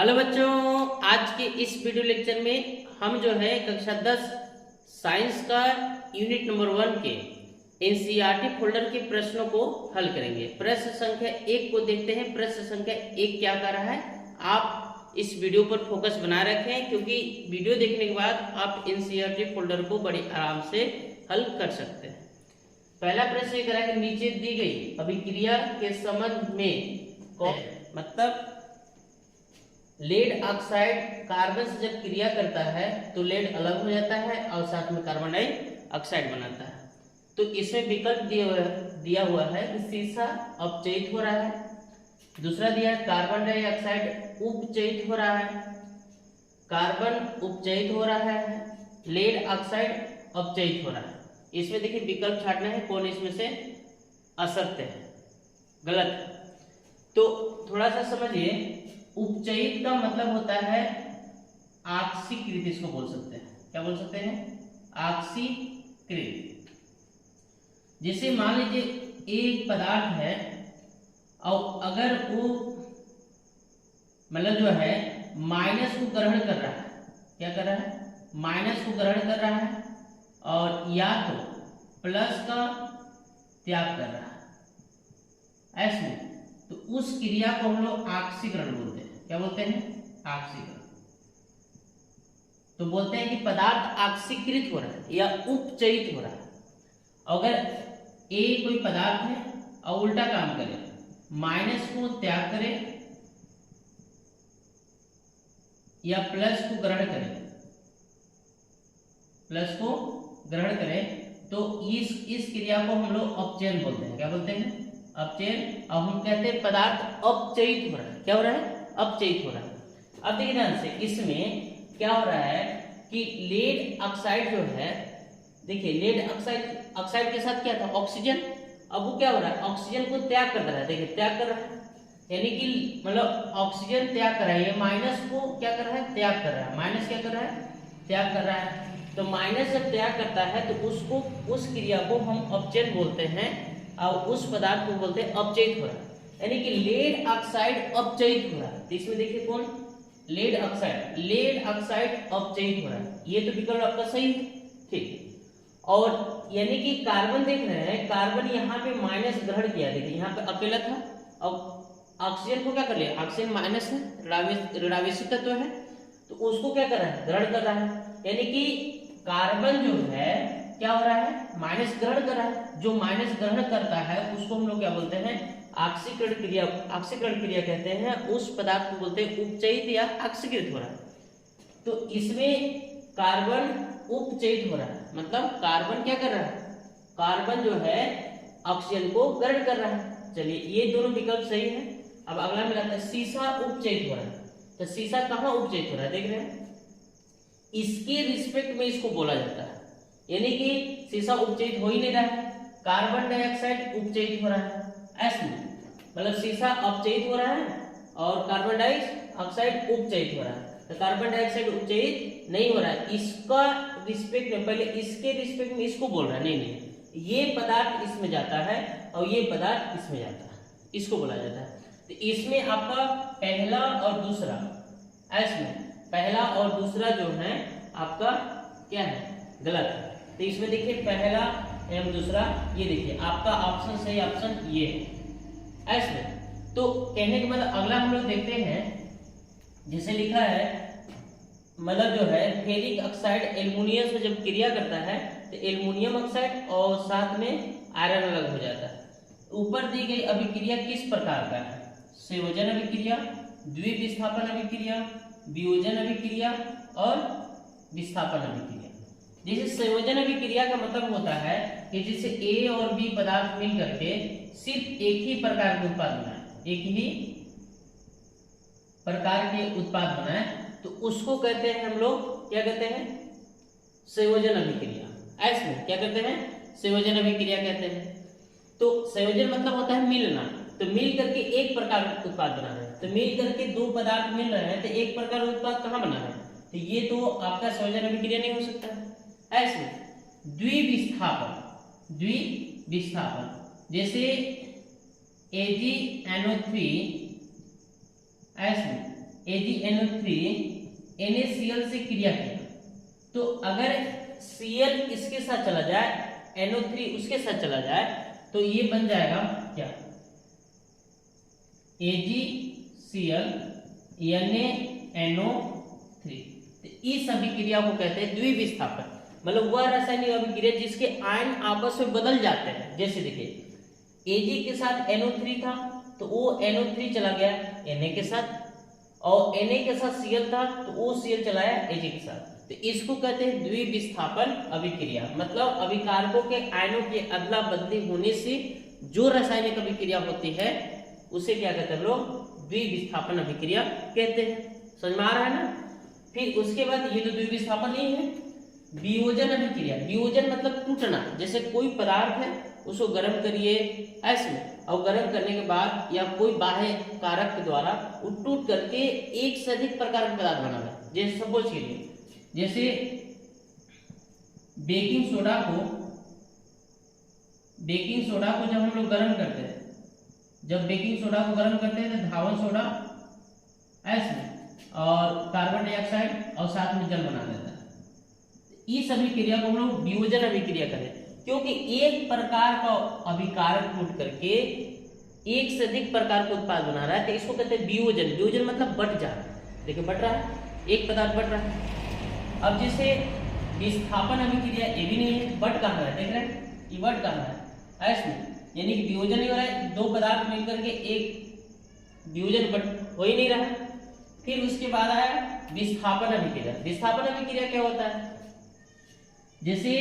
Hello बच्चों, आज के इस वीडियो लेक्चर में हम जो है कक्षा 10 साइंस का यूनिट नंबर 1 के एनसीईआरटी फोल्डर के प्रश्नों को हल करेंगे। प्रश्न संख्या 1 को देखते हैं। प्रश्न संख्या 1 क्या कर रहा है, आप इस वीडियो पर फोकस बना रखें क्योंकि वीडियो देखने के बाद आप एनसीईआरटी फोल्डर को बड़ी आराम से हल कर सकते हैं। पहला प्रश्न ये करा है कि नीचे दी गई अभिक्रिया के संबंध में मतलब लेड ऑक्साइड कार्बन से जब क्रिया करता है तो लेड अलग हो जाता है और साथ में कार्बन डाइऑक्साइड बनाता है। तो इसमें विकल्प दिया हुआ है कि सीसा अपचयित हो रहा है, दूसरा दिया है कार्बन डाइऑक्साइड उपचयित हो रहा है, कार्बन उपचयित हो रहा है, लेड ऑक्साइड अपचयित हो रहा है। इसमें देखिए विकल्प छाटना है कौन इसमें से असत्य है, गलत। तो थोड़ा सा समझिए, उपचयित का मतलब होता है ऑक्सीकृत, इसको बोल सकते हैं, क्या बोल सकते हैं, ऑक्सीकृत। जैसे मान लीजिए एक पदार्थ है और अगर वो मतलब जो है माइनस को ग्रहण कर रहा है, क्या कर रहा है, माइनस को ग्रहण कर रहा है और या तो प्लस का त्याग कर रहा है, ऐसे तो उस क्रिया को हम लोग ऑक्सीकरण बोलते हैं। क्या बोलते हैं, ऑक्सीकरण। तो बोलते हैं कि पदार्थ ऑक्सीकृत हो रहा है या उपचयित हो रहा है। अगर ए कोई पदार्थ है और उल्टा काम करे, माइनस को त्याग करे या प्लस को ग्रहण करे, प्लस को ग्रहण करे, तो इस क्रिया को हम लोग अपचयन बोलते हैं। क्या बोलते हैं, अपचयन। अब हम कहते हैं पदार्थ अपचयित हो रहा है। क्या हो रहा है, अपचयित हो रहा है। अब देखिए ध्यान से, इसमें क्या हो रहा है कि लेड ऑक्साइड जो है, देखिए लेड ऑक्साइड के साथ क्या था, ऑक्सीजन। अब वो क्या हो रहा है, ऑक्सीजन को त्याग कर रहा है, देखिए त्याग कर रहा है, यानी कि मतलब ऑक्सीजन त्याग कर रहा है, ये माइनस को क्या कर रहा है, त्याग कर रहा है। माइनस क्या कर रहा है, त्याग कर रहा है। तो माइनस जब त्याग करता है तो उसको, उस क्रिया को हम अपचयन बोलते हैं और उस पदार्थ को बोलते हैं अपचयित हो रहा है, यानी कि लेड ऑक्साइड अपचयित हो रहा है। तो इसमें देखिए कौन, लेड ऑक्साइड, लेड ऑक्साइड अपचयित हो रहा है। ये तो विकल्प आपका सही है, ठीक। और यानी कि कार्बन देख रहे हैं, कार्बन यहाँ पे माइनस ग्रहण किया, देखिए यहाँ पे अकेला था और ऑक्सीजन को क्या कर लिया, ऑक्सीजन माइनस है, ऋणावेशी तत्व है, तो उसको क्या कर रहा है, ग्रहण कर रहा है। यानी कि कार्बन जो है क्या हो रहा है, माइनस ग्रहण कर रहा है। जो माइनस ग्रहण करता है उसको हम लोग क्या बोलते हैं, ऑक्सीकरण क्रिया, ऑक्सीकरण क्रिया कहते हैं। उस पदार्थ को बोलते हैं उपचयित या ऑक्सीकृत हो रहा है। तो इसमें कार्बन उपचयित हो रहा है, मतलब कार्बन क्या कर रहा है, कार्बन जो है ऑक्सीजन को ग्रहण कर रहा है। चलिए ये दोनों विकल्प सही है। अब अगला मिलाते हैं, सीसा उपचयित हो रहा है। तो सीसा कहाँ उपचयित हो रहा है, देख रहे हैं, इसके रिस्पेक्ट में इसको बोला जाता है, यानी कि सीसा उपचयित हो ही नहीं रहा है, कार्बन डाइऑक्साइड उपचयित हो रहा है, ऐसे मतलब सीसा अपचयित हो रहा है और कार्बन डाइऑक्साइड उपचयित हो रहा है। तो कार्बन डाइऑक्साइड उपचयित नहीं हो रहा है, इसका रिस्पेक्ट में, पहले इसके रिस्पेक्ट में इसको बोल रहा है, नहीं ये पदार्थ इसमें जाता है और ये पदार्थ इसमें जाता है, इसको बोला जाता है। तो इसमें आपका पहला और दूसरा, ऐसे पहला और दूसरा जो है आपका क्या है, गलत है। तो इसमें देखिए पहला एवं दूसरा, ये देखिए आपका ऑप्शन सही, ऑप्शन ये है, ऐसे। तो कहने के मतलब अगला हम लोग देखते हैं, जैसे लिखा है मतलब जो है फेरिक ऑक्साइड एल्युमिनियम से जब क्रिया करता है तो एल्युमिनियम ऑक्साइड और साथ में आयरन अलग हो जाता है। ऊपर दी गई अभिक्रिया किस प्रकार का है, संयोजन अभिक्रिया, द्विविस्थापन अभिक्रिया, वियोजन अभिक्रिया और विस्थापन अभिक्रिया। जैसे संयोजन अभिक्रिया का मतलब होता है कि जैसे ए और बी पदार्थ मिल करके सिर्फ एक ही प्रकार के उत्पाद बनाए, एक ही प्रकार के उत्पाद बनाए, तो उसको कहते हैं हम लोग, क्या कहते हैं, संयोजन अभिक्रिया। ऐसे क्या कहते हैं, संयोजन अभिक्रिया कहते हैं। तो संयोजन मतलब होता है मिलना, तो मिल करके एक प्रकार का उत्पाद बना रहे हैं। तो मिल करके दो पदार्थ मिल रहे हैं तो एक प्रकार का उत्पाद कहाँ बना रहे हैं, तो ये तो आपका संयोजन अभिक्रिया नहीं हो सकता है। ऐसे द्विविस्थापन, द्विविस्थापन जैसे AgNO3 ऐसे AgNO3 NaCl से क्रिया किया, तो अगर Cl इसके साथ चला जाए, NO3 उसके साथ चला जाए, तो ये बन जाएगा क्या, AgCl NaNO3। इस अभिक्रिया को कहते हैं द्विविस्थापन, मतलब वह रासायनिक अभिक्रिया जिसके आयन आपस में बदल जाते हैं। जैसे देखिए Ag के साथ NO3 था, तो वो NO3 चला गया Na के साथ, और Na के साथ Cl था, तो वो Cl चलाया Ag के साथ। तो इसको कहते हैं द्विविस्थापन अभिक्रिया, मतलब अभिकारकों के आयनों की अदला बदली होने से जो रासायनिक अभिक्रिया होती है उसे क्या कहते हैं लोग, द्विविस्थापन अभिक्रिया कहते हैं। समझ में आ रहा है ना। फिर उसके बाद ये तो द्विविस्थापन नहीं है, वियोजन अभिक्रिया। वियोजन मतलब टूटना, जैसे कोई पदार्थ है उसको गर्म करिए ऐसे में, और गर्म करने के बाद या कोई बाह्य कारक के द्वारा वो टूट करके एक से अधिक प्रकार के पदार्थ बना है। जैसे सपोज कीजिए, जैसे बेकिंग सोडा को जब हम लोग गर्म करते हैं, जब बेकिंग सोडा को गर्म करते हैं तो धावन सोडा ऐसे और कार्बन डाइऑक्साइड और साथ में जल बना देता है। इस अभिक्रिया को हम लोग वियोजन अभिक्रिया करें, क्योंकि एक प्रकार का अभिकारक टूट करके एक से अधिक प्रकार का उत्पाद बना रहा है, तो इसको कहते हैं वियोजन। वियोजन मतलब बट जा रहा है, देखिए बट रहा है, एक पदार्थ बट रहा है। अब जैसे विस्थापन अभिक्रिया ये भी नहीं है, बट कहाँ है, देख रहे हैं ये बट कहाँ है ऐसे, यानी कि वियोजन नहीं हो रहा है, दो पदार्थ मिलकर के एक वियोजन बट हो ही नहीं रहा है। फिर उसके बाद आया विस्थापन अभिक्रिया। विस्थापन अभिक्रिया क्या होता है, जैसे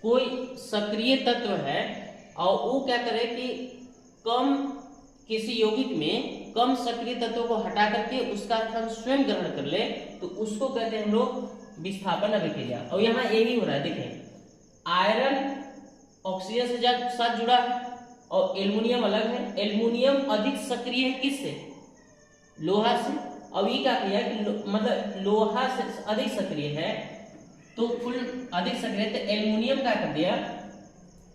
कोई सक्रिय तत्व है और वो क्या करे कि कम किसी यौगिक में कम सक्रिय तत्वों को हटा करके उसका स्थान स्वयं ग्रहण कर ले, तो उसको कहते हैं हम लोग विस्थापन अभिक्रिया। और यहाँ यही हो रहा है, देखें आयरन ऑक्सीजन से साथ जुड़ा है और एल्युमिनियम अलग है। एल्युमिनियम अधिक सक्रिय है किससे, लोहा से। अब ये क्या किया कि मतलब लोहा से अधिक सक्रिय है, तो फुल अधिक सक्रिय, तो एल्युमिनियम क्या कर दिया,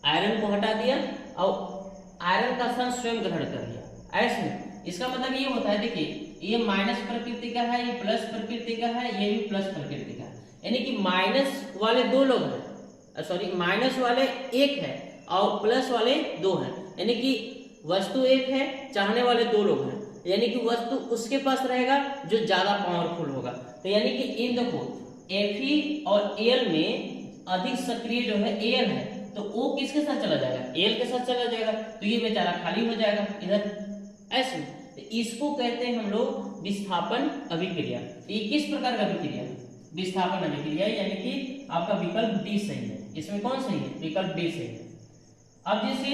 आयरन को हटा दिया और आयरन का स्थान स्वयं ग्रहण कर लिया ऐसे। इसका मतलब ये होता है, देखिए ये माइनस प्रकृति का है, ये प्लस प्रकृति का है, ये भी प्लस प्रकृति का है, यानी कि माइनस वाले दो लोग हैं, सॉरी माइनस वाले एक है और प्लस वाले दो हैं, यानी कि वस्तु एक है, चाहने वाले दो लोग हैं, यानी कि वस्तु उसके पास रहेगा जो ज्यादा पावरफुल होगा। तो यानी कि इन देखो Fe और Al में अधिक सक्रिय जो है Al है, तो वो किसके साथ चला जाएगा, Al के साथ चला जाएगा, तो ये बेचारा खाली हो जाएगा इधर ऐसे। तो इसको कहते हैं हम लोग विस्थापन अभिक्रिया। ये किस प्रकार का अभिक्रिया, विस्थापन अभिक्रिया, यानी कि आपका विकल्प डी सही है। इसमें कौन सही है, विकल्प डी सही है। अब जैसे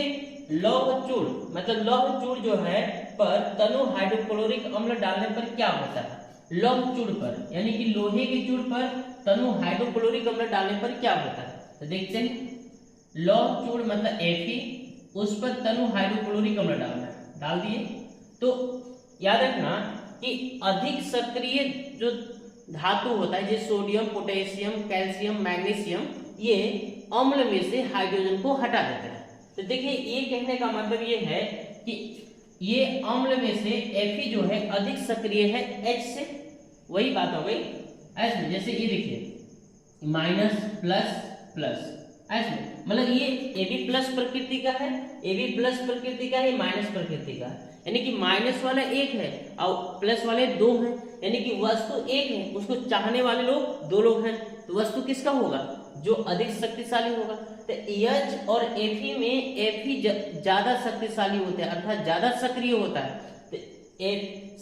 लौह चूड़, मतलब लौह चूड़ जो है पर तनु हाइड्रोक्लोरिक अम्ल डालने पर क्या होता है, लौह चूड़ पर यानी कि लोहे के चूड़ पर तनु हाइड्रोक्लोरिक अम्ल डालने पर क्या होता है, तो देखते हैं लौह चूड़ मतलब Fe, उस पर तनु हाइड्रोक्लोरिक अम्ल डालना है, डाल दिए। तो याद रखना कि अधिक सक्रिय जो धातु होता है जैसे सोडियम, पोटेशियम, कैल्शियम, मैग्नीशियम, ये अम्ल में से हाइड्रोजन को हटा देते हैं। तो देखिए ये कहने का मतलब ये है कि ये अम्ल में से Fe जो है अधिक सक्रिय है H से, वही बात हो गई ऐसे। जैसे ये देखिए माइनस प्लस प्लस ऐसे, मतलब ये AB प्लस प्रकृति का है, AB प्लस प्रकृति का है, माइनस प्रकृति का है, यानी कि माइनस वाला एक है और प्लस वाले दो हैं, यानी कि वस्तु एक है, उसको चाहने वाले लोग दो लोग हैं, तो वस्तु किसका होगा, जो अधिक शक्तिशाली होगा। तो H और Fe में Fe ज्यादा शक्तिशाली होता है, अर्थात ज्यादा सक्रिय होता है। तो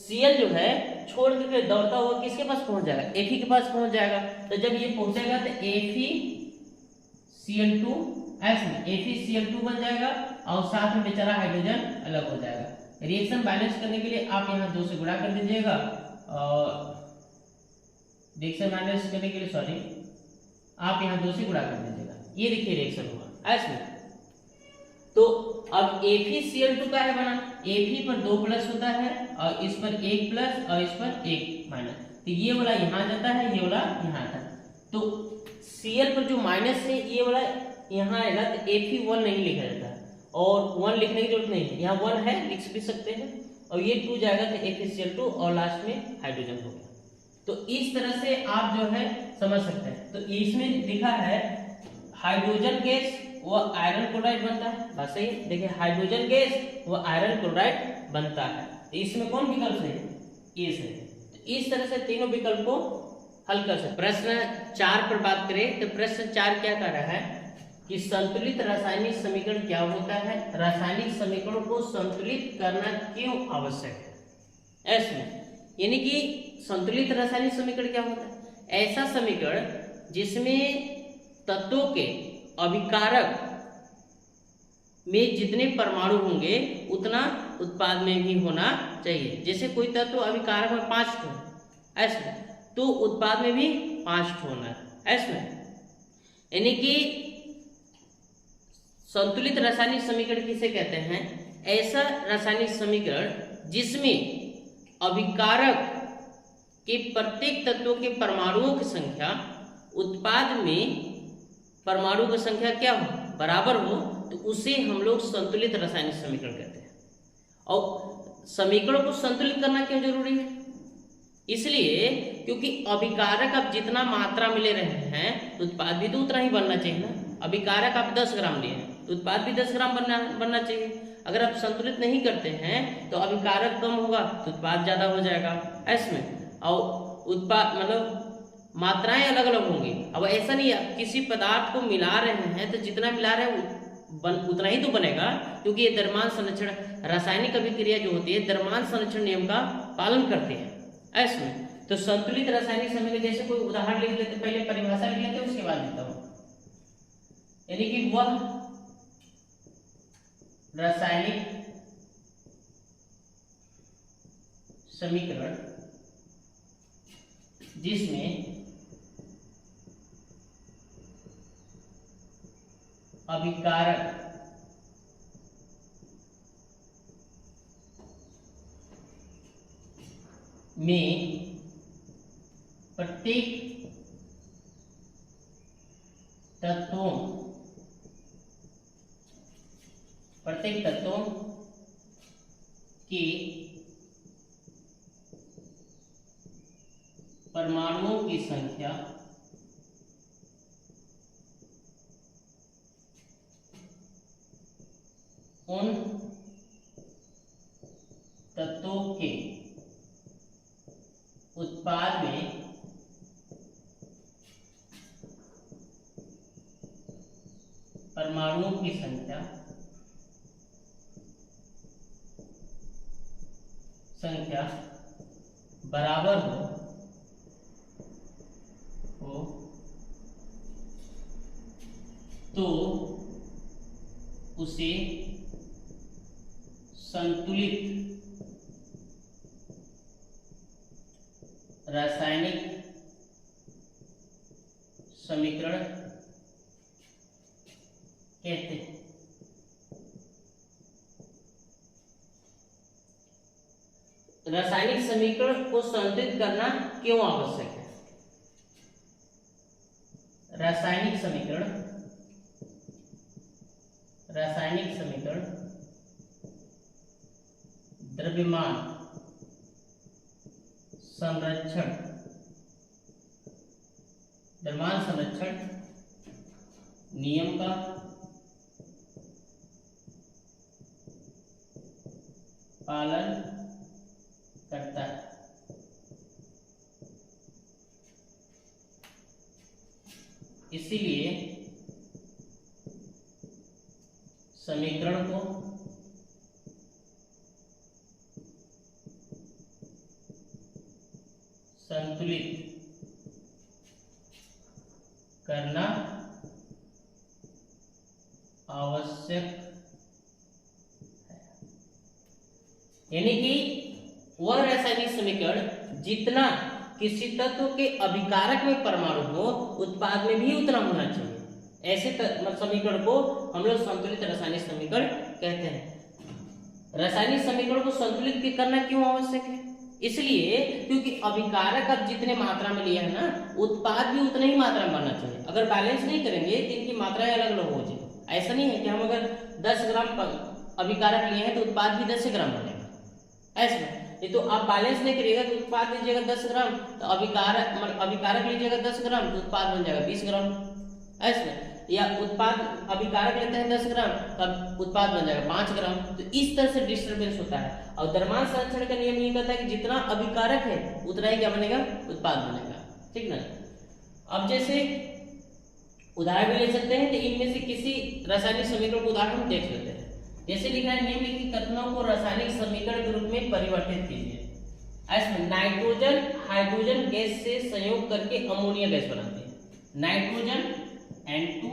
Cl जो है छोड़ करके दौड़ता हुआ किसके पास पहुंच जाएगा, Fe के पास पहुंच जाएगा। तो जब ये पहुंचेगा तो FeCl2 ऐसे में FeCl2 बन जाएगा और साथ में बेचारा हाइड्रोजन अलग हो जाएगा। रिएक्शन बैलेंस करने के लिए आप यहाँ 2 से गुणा कर दीजिएगा, और रिएक्शन बैलेंस करने के लिए सॉरी आप यहाँ 2 से गुणा कर दीजिएगा, ये देखिए रिएक्शन हुआ ऐसे। तो अब FeCl2 का है बना, Fe पर 2 प्लस होता है और इस पर 1 प्लस और इस पर 1 माइनस, तो ये वाला यहाँ जाता है, ये वाला यहाँ आता है। तो Cl पर जो माइनस है ये वाला यहाँ आएगा, तो Fe1 नहीं लिखा जाता है, और 1 लिखने की जरूरत नहीं है, यहाँ 1 है लिख भी सकते हैं और ये 2 जाएगा तो HCl2 और लास्ट में हाइड्रोजन हो गया। तो इस तरह से आप जो है समझ सकते हैं। तो इसमें लिखा है हाइड्रोजन गैस वो आयरन क्लोराइड बनता है, बात सही है। देखिए हाइड्रोजन गैस वो आयरन क्लोराइड बनता है, तो इसमें कौन विकल्प सही है? ये सही है। तो इस तरह से तीनों विकल्प को हल कर सकते। प्रश्न 4 पर बात करें तो प्रश्न 4 क्या कर रहा है कि संतुलित रासायनिक समीकरण क्या होता है, रासायनिक समीकरण को संतुलित करना क्यों आवश्यक है। इसमें यानी कि संतुलित रासायनिक समीकरण क्या होता है? ऐसा समीकरण जिसमें तत्वों के अभिकारक में जितने परमाणु होंगे उतना उत्पाद में भी होना चाहिए। जैसे कोई तत्व अभिकारक में 5 ठो ऐसे, तो उत्पाद में भी 5 ठो होना है ऐसे। यानी कि संतुलित रासायनिक समीकरण किसे कहते हैं? ऐसा रासायनिक समीकरण जिसमें अभिकारक के प्रत्येक तत्वों के परमाणुओं की संख्या उत्पाद में परमाणु की संख्या क्या हो? बराबर हो, तो उसे हम लोग संतुलित रासायनिक समीकरण कहते हैं। और समीकरणों को संतुलित करना क्यों जरूरी है? इसलिए क्योंकि अभिकारक आप जितना मात्रा में ले रहे हैं तो उत्पाद भी तो उतना ही बनना चाहिए ना। अभिकारक आप 10 ग्राम लिए हैं तो उत्पाद भी 10 ग्राम बनना चाहिए। अगर आप संतुलित नहीं करते हैं तो अभिकारक कम होगा तो उत्पाद ज्यादा हो जाएगा इसमें, और उत्पाद मतलब मात्राएं अलग अलग होंगी। अब ऐसा नहीं है किसी पदार्थ को मिला रहे हैं तो जितना मिला रहे हैं उतना ही तो बनेगा, क्योंकि ये द्रव्यमान संरक्षण रासायनिक अभिक्रिया जो होती है द्रव्यमान संरक्षण नियम का पालन करते हैं इसमें। तो संतुलित रासायनिक समीकरण जैसे कोई उदाहरण लिख लेते, पहले परिभाषा लिख लेते उसके बाद लिखता हूं। यानी कि वह रासायनिक समीकरण जिसमें अभिकारक में प्रत्येक तत्वों के परमाणुओं की संख्या उन तत्वों के उत्पाद में परमाणुओं की संख्या बराबर हो तो उसे संतुलित रासायनिक समीकरण कहते हैं। रासायनिक समीकरण को संतुलित करना क्यों आवश्यक है? रासायनिक समीकरण द्रव्यमान संरक्षण नियम का पालन करता है। इसीलिए समीकरण को संतुलित करना आवश्यक है। यानी कि वह रासायनिक समीकरण जितना किसी तत्व के अभिकारक में परमाणु हो उत्पाद में भी उतना होना चाहिए। ऐसे समीकरण को हम लोग संतुलित रासायनिक समीकरण कहते हैं। रासायनिक समीकरण को संतुलित करना क्यों आवश्यक है? इसलिए क्योंकि अभिकारक अब जितने मात्रा में लिया है ना उत्पाद भी उतने ही मात्रा में बनना चाहिए। अगर बैलेंस नहीं करेंगे तो इनकी मात्राएं अलग अलग हो जाएगी। ऐसा नहीं है कि हम अगर 10 ग्राम अभिकारक लिए हैं तो उत्पाद भी 10 ग्राम बनेगा, ऐसे ये तो आप बैलेंस नहीं करिएगा तो उत्पाद लीजिएगा 10 ग्राम, तो अभिकारक मतलब अभिकारक लीजिएगा 10 ग्राम तो उत्पाद बन जाएगा 20 ग्राम। ऐसे या उत्पाद अभिकारक लेते हैं 10 ग्राम तब उत्पाद बन जाएगा 5 ग्राम। तो इस तरह से डिस्टर्बेंस होता है। और द्रव्यमान संरक्षण का नियम ये कहता है कि जितना अभिकारक है उतना ही क्या बनेगा, उत्पाद बनेगा, ठीक ना। अब जैसे उदाहरण भी ले सकते हैं, तो इनमें से किसी रासायनिक समीकरण को उदाहरण हम देख लेते हैं। जैसे लिखा है निम्नलिखित कथनों को रासायनिक समीकरण के रूप में परिवर्तित कीजिए। ऐसे नाइट्रोजन हाइड्रोजन गैस से संयोग करके अमोनिया गैस बनाते हैं। Nitrogen N2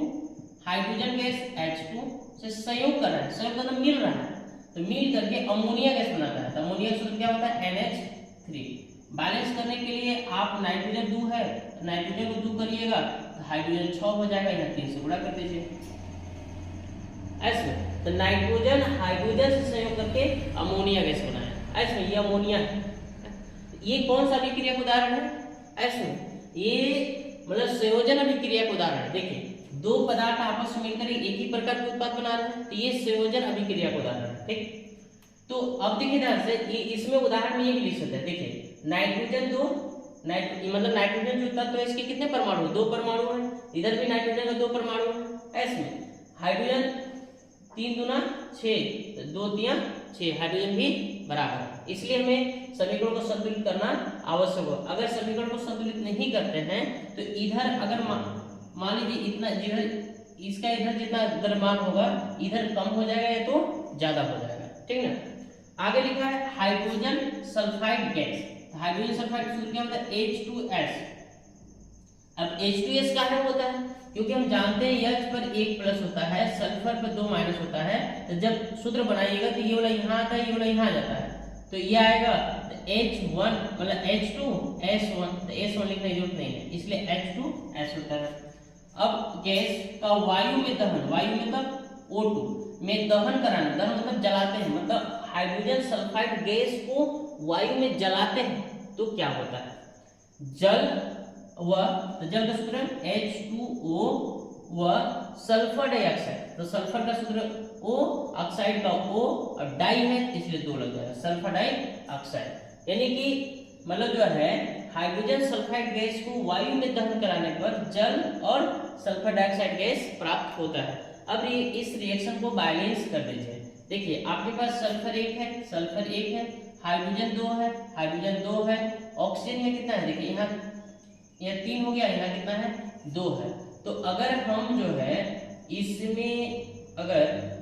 hydrogen gas H2 से संयोग कर रहा है, संयोग मतलब मिल रहा है, तो मिल करके अमोनिया गैस बनाता है। तो अमोनिया का सूत्र क्या होता है, NH3। बैलेंस करने के लिए आप नाइट्रोजन 2 है, नाइट्रोजन को 2 करिएगा तो हाइड्रोजन 6 हो जाएगा, यहाँ 3 से गुणा कर दीजिए। ऐसे तो नाइट्रोजन हाइड्रोजन से संयोग करके अमोनिया गैस बनाया। ऐसे ये अमोनिया है, ये कौन सा अभिक्रिया का उदाहरण है, ऐसे ये मतलब संयोजन अभिक्रिया का उदाहरण है। देखिए दो पदार्थ आपस में मिलकर एक ही प्रकार के उत्पाद बना रहे हैं, तो ये संयोजन अभिक्रिया का उदाहरण है, ठीक। तो अब देखिए ध्यान से, ये इसमें उदाहरण में ये भी लिख सकते हैं। देखिए नाइट्रोजन 2 मतलब नाइट्रोजन जो तत्व है इसके कितने परमाणु, 2 परमाणु है, इधर भी नाइट्रोजन का 2 परमाणु है। ऐसे हाइड्रोजन 3 दूना 6, 2 तिया 6, हाइड्रोजन भी बराबर, इसलिए हमें समीकरण को संतुलित करना आवश्यक हो। अगर समीकरण को संतुलित नहीं करते हैं तो इधर अगर मान लीजिए इतना जिधर इसका इधर जितना द्रव्यमान होगा इधर कम हो जाएगा या तो ज्यादा हो जाएगा, ठीक ना। आगे लिखा है hydrogen sulphide gas. Hydrogen sulphide का सूत्र क्या होता है, H2S। अब H2S का है होता है क्योंकि हम जानते हैं H पर 1 प्लस होता है, सल्फर पर 2 माइनस होता है। तो जब सूत्र बनाइएगा तो ये वाला यहाँ आता है, ये वाला यहाँ आ जाता है, तो ये आएगा तो H1 मतलब H2S1, तो S1 लिखने की जरूरत नहीं है, इसलिए H2S होता है। अब गैस का वायु में दहन, वायु में तब O2 में दहन कराना, दहन मतलब जलाते हैं, मतलब हाइड्रोजन सल्फाइड गैस को वायु में जलाते हैं तो क्या होता है, जल व तो जल का सूत्र H2O व सल्फर डाइऑक्साइड। तो सल्फर का सूत्र O, ऑक्साइड का O और डाई है इसलिए 2 लग जाएगा, सल्फर डाइऑक्साइड। यानी कि मतलब जो है हाइड्रोजन सल्फाइड गैस को वायु में दहन कराने पर जल और सल्फर डाइऑक्साइड गैस प्राप्त होता है। अब ये इस रिएक्शन को बैलेंस कर दीजिए। देखिए आपके पास सल्फर 1 है, सल्फर 1 है, हाइड्रोजन 2 है, हाइड्रोजन 2 है, ऑक्सीजन ये कितना है, देखिए यहाँ यह 3 हो गया, यहाँ कितना है 2 है। तो अगर हम जो है इसमें अगर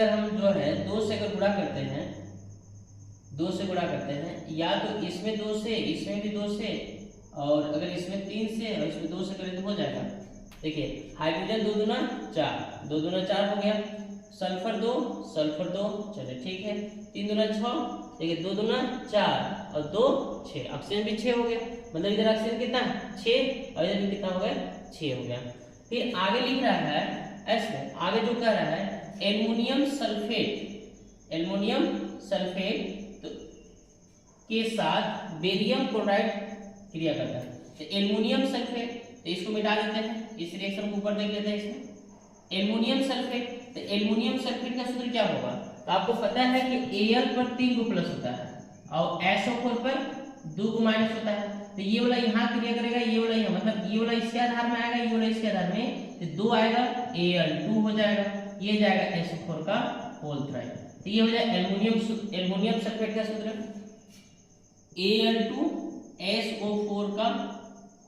हम जो है 2 से अगर गुणा करते हैं, 2 से गुणा करते हैं, या तो इसमें 2 से, इसमें भी 2 से, और अगर इसमें 3 से और इसमें 2 से करें तो हो जाएगा। देखिए हाइड्रोजन 2 दूना 4, 2 दूना 4 हो गया, सल्फर 2, चलिए ठीक है, 3 दूना 6, देखिए 2 दूना 4 और 2 6, ऑक्सीजन भी 6 हो गया, मतलब इधर ऑक्सीजन कितना 6 और इधर भी कितना हो गया 6 हो गया। फिर आगे लिख रहा है ऐसे, आगे जो कह रहा है एल्युमिनियम सल्फेट तो के साथ बेरियम क्लोराइड क्रिया करता है। तो एल्युमिनियम सल्फेट, तो इसको मिटा देते हैं, इस रिएक्शन को ऊपर देख लेते हैं। इसमें एल्युमिनियम सल्फेट, तो एल्युमिनियम सल्फेट का सूत्र क्या होगा, तो आपको पता है कि Al पर 3 को प्लस होता है और SO4 पर 2 को माइनस होता है। तो ये वाला यहाँ क्रिया करेगा, ये वाला यहाँ, मतलब ये वाला इसके आधार में आएगा, ये वाला इसके आधार में, तो 2 आएगा Al2 हो जाएगा, ये जाएगा SO4 का होल थ्राइड। तो ये हो जाएगा एल्युमिनियम सल्फेट का सूत्र Al2SO4 का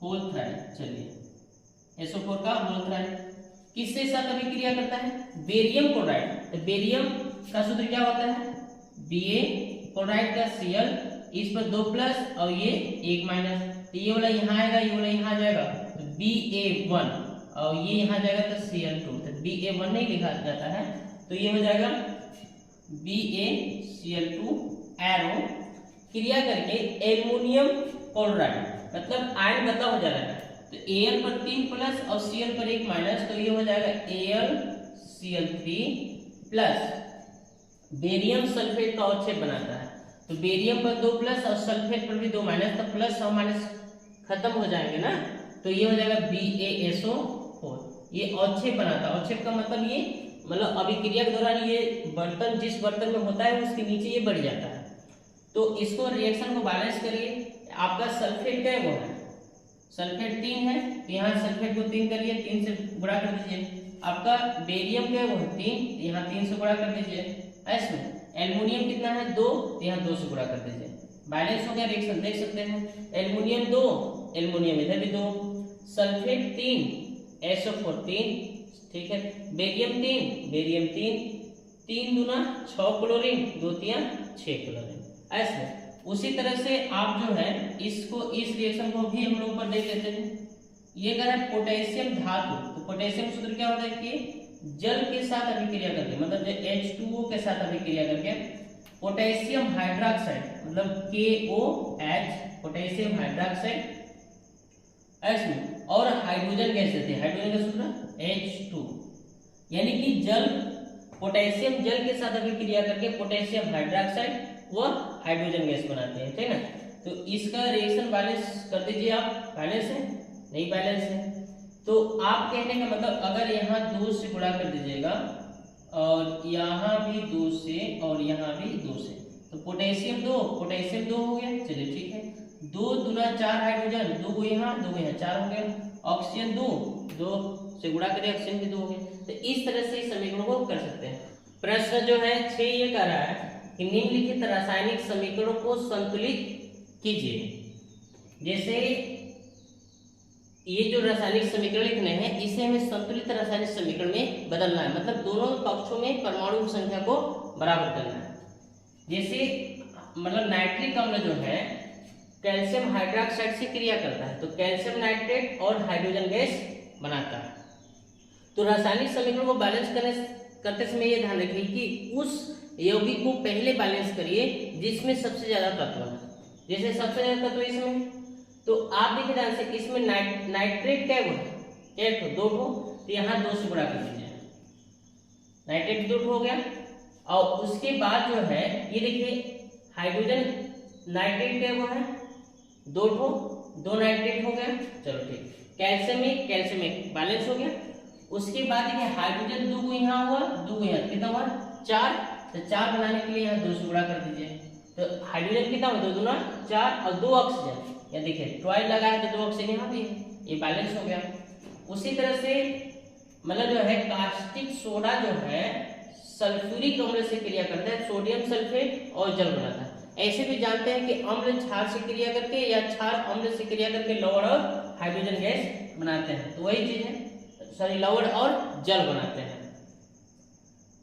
होल थ्राइड। चलिए SO4 का होल थ्राइड किसके साथ अभिक्रिया करता है, बेरियम क्लोराइड। तो बेरियम का सूत्र क्या होता है, Ba क्लोराइड का Cl, इस पर 2 प्लस और ये 1 माइनस, तो ये वाला यहाँ आएगा, ये वाला यहाँ आ जाएगा, तो Ba1 और ये यहाँ जाएगा तो Cl2, तो Ba1 नहीं लिखा जाता है, तो ये हो जाएगा BaCl2 एरो क्रिया करके एल्युमिनियम क्लोराइड, मतलब आयन बदला हो जा रहा है। तो Al पर 3 प्लस और Cl पर 1 माइनस, तो ये हो जाएगा AlCl3 प्लस बेरियम सल्फेट का अवक्षेप बनाता है। तो बेरियम पर 2 प्लस और सल्फेट पर भी 2 माइनस, तो प्लस और माइनस खत्म हो जाएंगे ना, तो ये हो जाएगा BaSO4, ये अवक्षेप बनाता है। अवक्षेप का मतलब ये मतलब अभिक्रिया के दौरान ये बर्तन जिस बर्तन में होता है उसके नीचे ये बढ़ जाता है। तो इसको रिएक्शन को बैलेंस करिए। आपका सल्फेट क्या है, वो है सल्फेट 3 है, तो यहाँ सल्फेट को 3 करिए, 3 से गुणा कर दीजिए। आपका बेरियम क्या है, वो है 3, यहाँ 3 से गुणा कर दीजिए। इसमें एल्युमिनियम कितना है 2, यहाँ 2 से गुणा कर दीजिए। बैलेंस हो गया रिएक्शन, देख सकते हैं। एल्युमिनियम 2, एल्युमिनियम इधर भी 2, सल्फेट 3, SO4 3, ठीक है। बेरियम 3, बेरियम 3, 3 दूना 6 क्लोरीन, 2 तिया 6 क्लोरीन। ऐसे उसी तरह से आप जो है इसको इस रिएक्शन को भी हम लोग ऊपर देख लेते हैं। ये अगर है पोटेशियम धातु, तो पोटेशियम सूत्र क्या होता है कि जल के साथ अभिक्रिया करके, मतलब H2O के साथ अभिक्रिया करके पोटेशियम हाइड्रोक्साइड, मतलब KOH, पोटेशियम हाइड्रोक्साइड ऐसे, और हाइड्रोजन गैस देते हैं। हाइड्रोजन का सूत्र H2, यानी कि जल पोटेशियम जल के साथ अभिक्रिया करके पोटेशियम हाइड्रोक्साइड व हाइड्रोजन गैस बनाते हैं, ठीक ना। तो इसका रिएक्शन बैलेंस कर दीजिए आप। बैलेंस है, नहीं बैलेंस है। तो आप कहने का मतलब अगर यहाँ 2 से गुणा कर दीजिएगा और यहाँ भी 2 से और यहाँ भी 2 से, तो पोटेशियम 2, पोटेशियम 2 हो गया, चलिए ठीक है। 2 दूना 4 हाइड्रोजन, 2 को यहाँ 2 को यहाँ 4 हो गया। ऑक्सीजन 2, 2 से गुणा करें, ऑक्सीजन भी 2 हो गया। तो इस तरह से इस समीकरण को कर सकते हैं। प्रश्न जो है 6 ये कह रहा है कि निम्नलिखित रासायनिक समीकरणों को संतुलित कीजिए। जैसे ये जो रासायनिक समीकरण लिखने हैं इसे हमें संतुलित रासायनिक समीकरण में बदलना है, मतलब दोनों पक्षों में परमाणु की संख्या को बराबर करना है। जैसे मतलब नाइट्रिक अम्ल जो है कैल्शियम हाइड्रोक्साइड से क्रिया करता है, तो कैल्शियम नाइट्रेट और हाइड्रोजन गैस बनाता है। तो रासायनिक समीकरण को बैलेंस करते समय ये ध्यान रखिए कि उस यौगिक को पहले बैलेंस करिए जिसमें सबसे ज्यादा तत्व है। जैसे सबसे ज्यादा तत्व इसमें, तो आप देखिए ध्यान से, इसमें नाइट्रेट क्या है, 2 ठो, तो यहाँ 2 से गुणा कर दीजिए, नाइट्रेट 2 ठो हो गया। और उसके बाद जो है ये देखिए हाइड्रोजन नाइट्रेट क्या हुआ है 2 ठो, 2 नाइट्रेट हो गया, चलो ठीक। कैल्शियम एक बैलेंस हो गया। उसके बाद देखिए हाइड्रोजन 2 को यहाँ हुआ, 2 को यहाँ, कितना हुआ 4, तो 4 बनाने के लिए यहाँ 2 से गुणा कर दीजिए। तो हाइड्रोजन कितना हुआ 2 दूना 4 और 2 ऑक्सीजन, या देखिए 12 लगा है तो 2 ऑक्सीजन यहाँ भी है, ये बैलेंस हो गया। उसी तरह से मतलब जो है कास्टिक सोडा जो है सल्फ्यूरिक अम्ल से क्रिया करता है, सोडियम सल्फेट और जल बनाता है। ऐसे भी जानते हैं कि अम्ल क्षार से क्रिया करके या क्षार अम्ल से क्रिया करके लवण और हाइड्रोजन गैस बनाते हैं, तो वही चीज है, सॉरी लवण और जल बनाते हैं।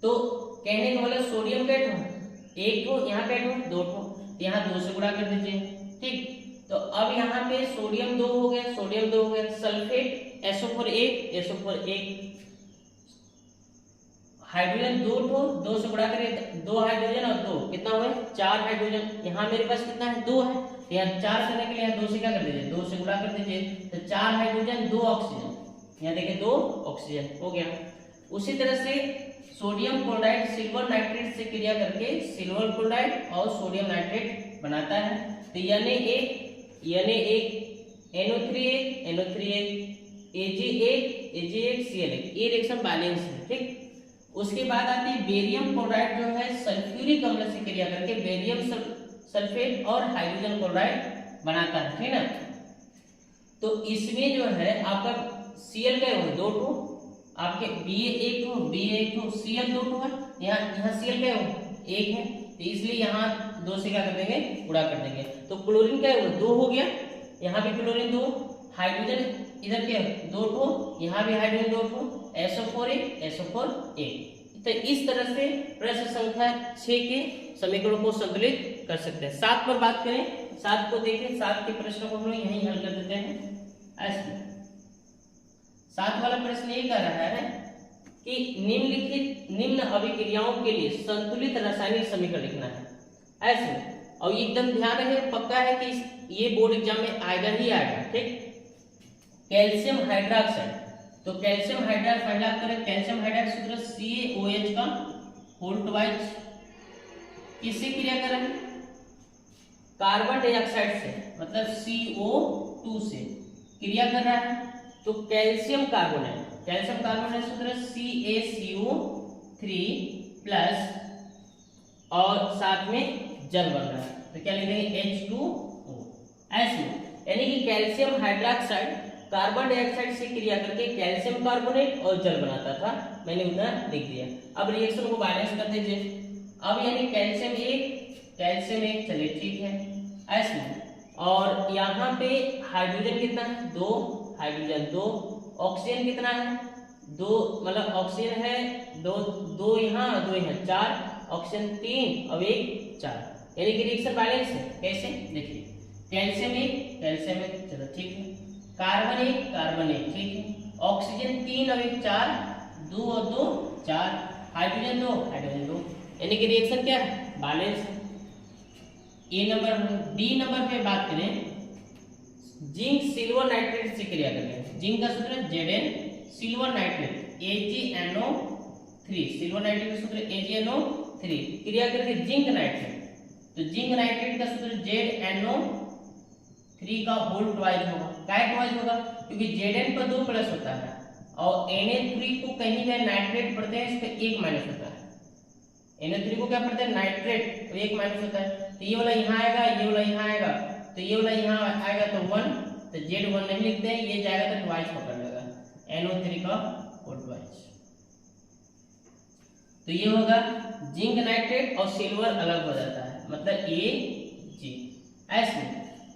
तो कहने का मतलब सोडियम का 1 ठो, यहाँ का 2 ठो, यहाँ 2 से गुणा कर दीजिए, ठीक। तो अब यहाँ पे सोडियम 2 हो गया, सोडियम 2 हो गया, सल्फेट SO4 1, हाइड्रोजन 2 ठो, 2 से गुणा करें, 2 हाइड्रोजन और 2 कितना हुआ 4 हाइड्रोजन। यहाँ मेरे पास कितना है 2 है, तो यहाँ 4 करने के लिए यहाँ 2 से क्या कर दीजिए, 2 से गुणा कर दीजिए, तो 4 हाइड्रोजन 2 ऑक्सीजन, यहाँ देखिए 2 ऑक्सीजन हो गया। उसी तरह से सोडियम क्लोराइड सिल्वर नाइट्रेट से क्रिया करके सिल्वर क्लोराइड और सोडियम नाइट्रेट बनाता है, तो Na1 NO3 Ag1 Cl1, ये रिएक्शन बैलेंस है, ठीक। उसके बाद आती है बेरियम क्लोराइड जो है सल्फ्यूरिक अम्ल से क्रिया करके बेरियम सल्फेट और हाइड्रोजन क्लोराइड बनाता है, ठीक ना। तो इसमें जो है आपका Cl क्या है 2 ठो, आपके Ba1 ठो, Ba1 ठो, Cl 2 ठो है, यहाँ Cl क्या है 1 है, तो इसलिए यहाँ 2 से क्या कर देंगे गुणा कर देंगे। तो क्लोरीन क्या है 2 हो गया, यहाँ भी क्लोरीन 2, हाइड्रोजन इधर क्या 2 ठो, यहाँ भी हाइड्रोजन 2 ठो, SO4 1। तो इस तरह से प्रश्न संख्या 6 के समीकरणों को संतुलित कर सकते हैं। 7 पर बात करें, 7 को देखें, 7 के प्रश्नों को हम लोग यहीं हल कर देते हैं। ऐसे 7 वाला प्रश्न ये कह रहा है कि निम्न अभिक्रियाओं के लिए संतुलित रासायनिक समीकरण लिखना है। ऐसे और एकदम ध्यान रहे, पक्का है कि ये बोर्ड एग्जाम में आएगा ही आएगा, ठीक। कैल्शियम हाइड्रोक्साइड, तो कैल्शियम हाइड्रोक्साइड फाइंड आउट करें। कैल्शियम हाइड्रोक्साइड सूत्र CaOH का होल्ट वाइज किससे क्रिया कर रहे हैं, कार्बन डाइऑक्साइड से, मतलब CO2 से क्रिया कर रहा है। तो कैल्शियम कार्बोनेट सूत्र CaCO प्लस और साथ में जल बन रहा है, तो क्या लिख देंगे H2O SO, यानी कि कैल्शियम हाइड्रोक्साइड कार्बन डाइऑक्साइड से क्रिया करके कैल्शियम कार्बोनेट और जल बनाता था, मैंने उतना लिख दिया। अब रिएक्शन को बैलेंस कर दीजिए। अब यानी कैल्शियम एक चलिए ठीक है SO, और यहाँ पे हाइड्रोजन कितना है 2, हाइड्रोजन 2, ऑक्सीजन कितना है 2, मतलब ऑक्सीजन है 2 यहाँ 2 यहाँ 4, ऑक्सीजन 3 और 1 4, यानी कि रिएक्शन बैलेंस है। कैसे देखिए, कैल्शियम एक चलो ठीक है, कार्बन एक ठीक है, ऑक्सीजन 3 और 1 4, 2 और 2 4, हाइड्रोजन 2, यानी कि रिएक्शन क्या है बैलेंस है। ए नंबर। डी नंबर पे बात करें, जिंक सिल्वर नाइट्रेट से क्रिया करें। जिंक का सूत्र Zn, silver nitrate AgNO3, silver nitrate का सूत्र AgNO3, क्रिया करके जिंक नाइट्रेट, तो जिंक नाइट्रेट का सूत्र ZnO3 का होल ट्वाइस होगा। क्या ट्वाइस होगा? क्योंकि Zn पर 2 प्लस होता है और Na3 को कहीं भी नाइट्रेट पढ़ते हैं, इस पे 1 माइनस होता है। Na3 को क्या पढ़ते हैं नाइट्रेट, तो 1 माइनस होता है, तो ये वाला यहाँ आएगा, ये वाला यहाँ आएगा, तो ये वाला यहाँ आएगा तो 1, तो Z1 नहीं लिखते हैं, ये जाएगा तो ट्वाइस पकड़ लेगा NO3 का होल ट्वाइस। तो ये होगा जिंक नाइट्रेट और सिल्वर अलग हो जाता है, मतलब Ag ऐसे।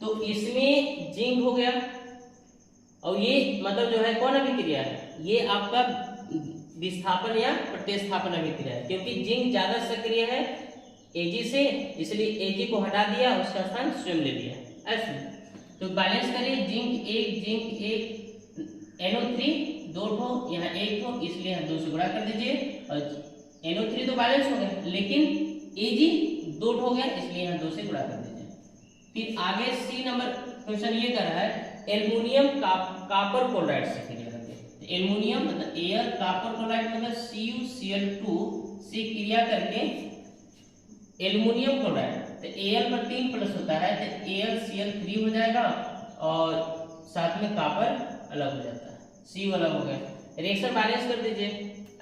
तो इसमें जिंक हो गया और ये मतलब जो है कौन अभिक्रिया है, ये आपका विस्थापन या प्रतिस्थापन अभिक्रिया है, क्योंकि जिंक ज्यादा सक्रिय है Ag से, इसलिए Ag को हटा दिया, उसका स्थान स्वयं ले लिया ऐसे। तो बैलेंस करिए, जिंक एक NO3 2 ठो, यहाँ 1 ठो, इसलिए यहाँ 2 से गुणा कर दीजिए, और NO3 तो बैलेंस हो गया, लेकिन Ag 2 ठो हो गया, इसलिए यहाँ 2 से गुणा कर दीजिए। फिर आगे सी नंबर क्वेश्चन ये कर रहा है, एल्युमिनियम कॉपर क्लोराइड से क्रिया करते हैं। एल्युमिनियम मतलब एयर, कॉपर क्लोराइड मतलब CuCl2 से क्रिया करके एल्युमिनियम क्लोराइड, तो Al पर 3 प्लस होता है, तो AlCl3 हो जाएगा और साथ में कॉपर अलग हो जाता है, C वाला हो गया। रिएक्शन बैलेंस कर दीजिए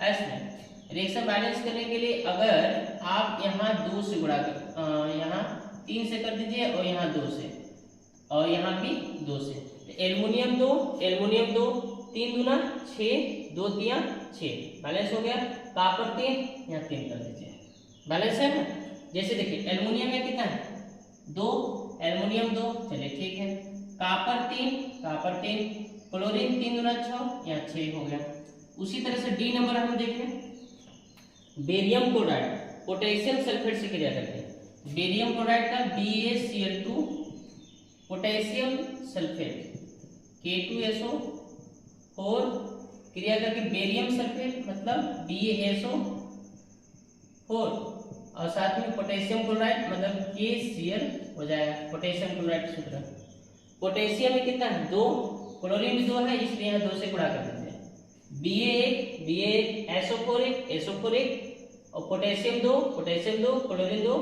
ऐसे। रिएक्शन बैलेंस करने के लिए अगर आप यहाँ 2 से गुणा कर, यहाँ 3 से कर दीजिए और यहाँ 2 से, और यहाँ भी 2 से, तो एल्युमिनियम 2 3 दूना 6, 2 तिया 6, बैलेंस हो गया। कॉपर 3, यहाँ 3 कर दीजिए, बैलेंस है ना। जैसे देखिए एल्युमिनियम में कितना है 2, एल्युमिनियम 2, चलिए ठीक है, कॉपर 3, क्लोरीन 3 दूना 6, यहाँ 6 हो गया। उसी तरह से डी नंबर हम देखें, बेरियम क्लोराइड पोटेशियम सल्फेट से क्रिया करते हैं। बेरियम क्लोराइड का BaCl2 पोटेशियम सल्फेट K2SO4 क्रिया करके बेरियम सल्फेट मतलब BaSO4, और साथ में पोटेशियम क्लोराइड मतलब KCl हो जाएगा, पोटेशियम क्लोराइड सूत्र। पोटेशियम में कितना है 2, क्लोरीन भी 2 है, इसलिए यहाँ 2 से गुणा कर देते हैं। BA1 SO4 और पोटेशियम 2, क्लोरीन 2।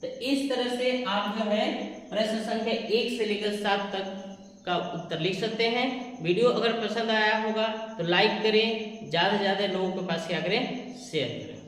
तो इस तरह से आप जो है प्रश्न संख्या 1 से लेकर 7 तक का उत्तर लिख सकते हैं। वीडियो अगर पसंद आया होगा तो लाइक करें, ज्यादा से ज्यादा लोगों के पास क्या करें, शेयर करें।